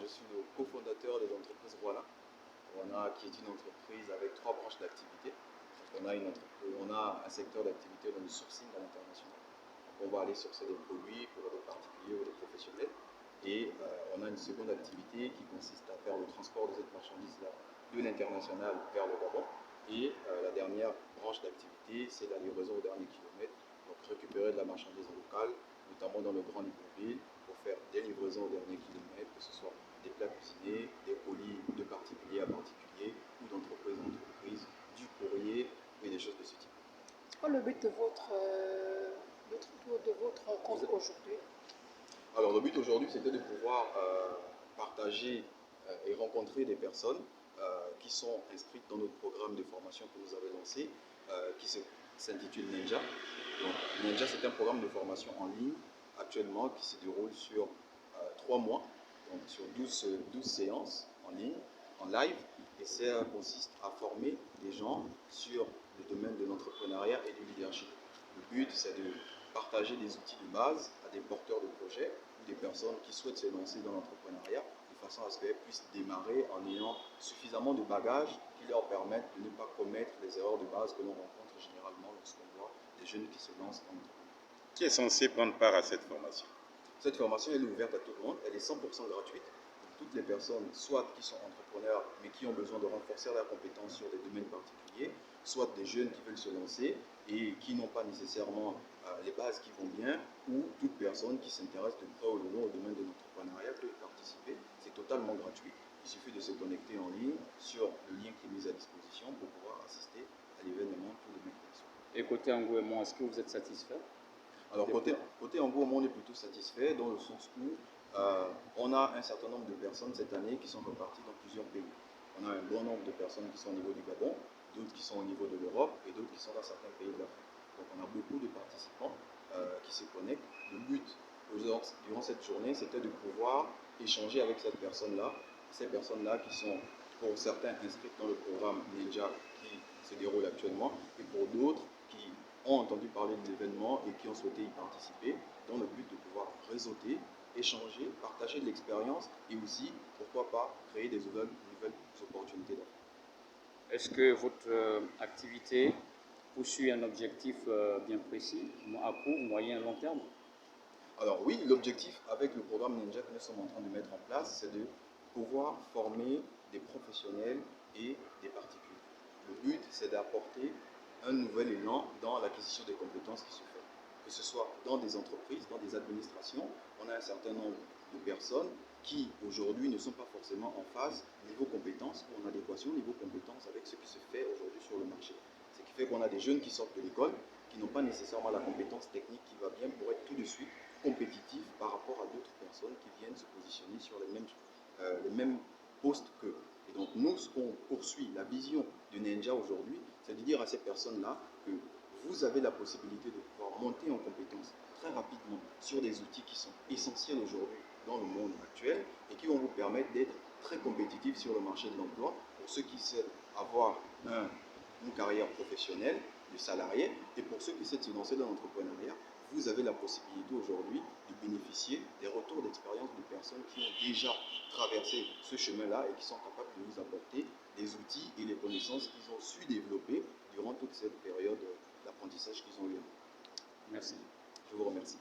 je suis le cofondateur de l'entreprise Voilà. Voilà qui est une entreprise avec 3 branches d'activité. On a un secteur d'activité dans le sourcing à l'international. On va aller sourcer des produits pour des particuliers ou des professionnels. Et on a une seconde activité qui consiste à faire le transport de cette marchandise-là de l'international vers le Gabon. Et la dernière branche d'activité, c'est la livraison au dernier kilomètre. Donc récupérer de la marchandise locale, notamment dans le Grand Libreville, pour faire des livraisons au dernier kilomètre, que ce soit des plats cuisinés, des colis de particulier à particulier ou d'entreprise à entreprise, du courrier et des choses de ce type. Quel est le but de votre rencontre aujourd'hui? Alors le but aujourd'hui, c'était de pouvoir partager et rencontrer des personnes qui sont inscrites dans notre programme de formation que vous avez lancé, qui s'intitule Ninja. Donc, Ninja, c'est un programme de formation en ligne actuellement qui se déroule sur 3 mois, donc sur 12 séances en ligne, en live. Et ça consiste à former des gens sur le domaine de l'entrepreneuriat et du leadership. Le but, c'est de partager des outils de base à des porteurs de projets ou des personnes qui souhaitent se lancer dans l'entrepreneuriat de façon à ce qu'elles puissent démarrer en ayant suffisamment de bagages qui leur permettent de ne pas commettre les erreurs de base que l'on rencontre généralement lorsqu'on voit des jeunes qui se lancent dans l'entrepreneuriat. Qui est censé prendre part à cette formation? Cette formation, elle est ouverte à tout le monde, elle est 100% gratuite. Toutes les personnes, soit qui sont entrepreneurs, mais qui ont besoin de renforcer leurs compétences sur des domaines particuliers, soit des jeunes qui veulent se lancer et qui n'ont pas nécessairement les bases qui vont bien, ou toute personne qui s'intéresse de près ou de loin au domaine de l'entrepreneuriat peut y participer. C'est totalement gratuit. Il suffit de se connecter en ligne sur le lien qui est mis à disposition pour pouvoir assister à l'événement tout le monde. Et côté engouement, est-ce que vous êtes satisfait? Alors côté engouement, on est plutôt satisfait dans le sens où on a un certain nombre de personnes cette année qui sont reparties dans plusieurs pays. On a un bon nombre de personnes qui sont au niveau du Gabon, d'autres qui sont au niveau de l'Europe et d'autres qui sont dans certains pays de l'Afrique. Donc on a beaucoup de participants qui se connectent. Le but durant cette journée, c'était de pouvoir échanger avec ces personnes-là qui sont pour certains inscrites dans le programme Ninja qui se déroule actuellement et pour d'autres qui ont entendu parler de l'événement et qui ont souhaité y participer dans le but de pouvoir réseauter, échanger, partager de l'expérience et aussi, pourquoi pas, créer des nouvelles opportunités d'affaires. Est-ce que votre activité poursuit un objectif bien précis, à court, moyen, long terme? Alors oui, l'objectif avec le programme Ninja que nous sommes en train de mettre en place, c'est de pouvoir former des professionnels et des particuliers. Le but, c'est d'apporter un nouvel élan dans l'acquisition des compétences qui se fait. Que ce soit dans des entreprises, dans des administrations, on a un certain nombre de personnes qui aujourd'hui ne sont pas forcément en phase niveau compétences ou en adéquation niveau compétences avec ce qui se fait aujourd'hui sur le marché. Ce qui fait qu'on a des jeunes qui sortent de l'école, qui n'ont pas nécessairement la compétence technique qui va bien pour être tout de suite compétitifs par rapport à d'autres personnes qui viennent se positionner sur les mêmes postes qu'eux. Et donc nous, ce qu'on poursuit, la vision du Ninja aujourd'hui, c'est de dire à ces personnes-là que vous avez la possibilité de pouvoir monter en compétence très rapidement sur des outils qui sont essentiels aujourd'hui dans le monde actuel et qui vont vous permettre d'être très compétitifs sur le marché de l'emploi pour ceux qui souhaitent avoir une carrière professionnelle de salarié et pour ceux qui souhaitent se lancer dans l'entrepreneuriat, vous avez la possibilité aujourd'hui de bénéficier des retours d'expérience de personnes qui ont déjà traversé ce chemin-là et qui sont capables de vous apporter des outils et les connaissances qu'ils ont su développer durant toute cette période d'apprentissage qu'ils ont eu. Merci. Je vous remercie.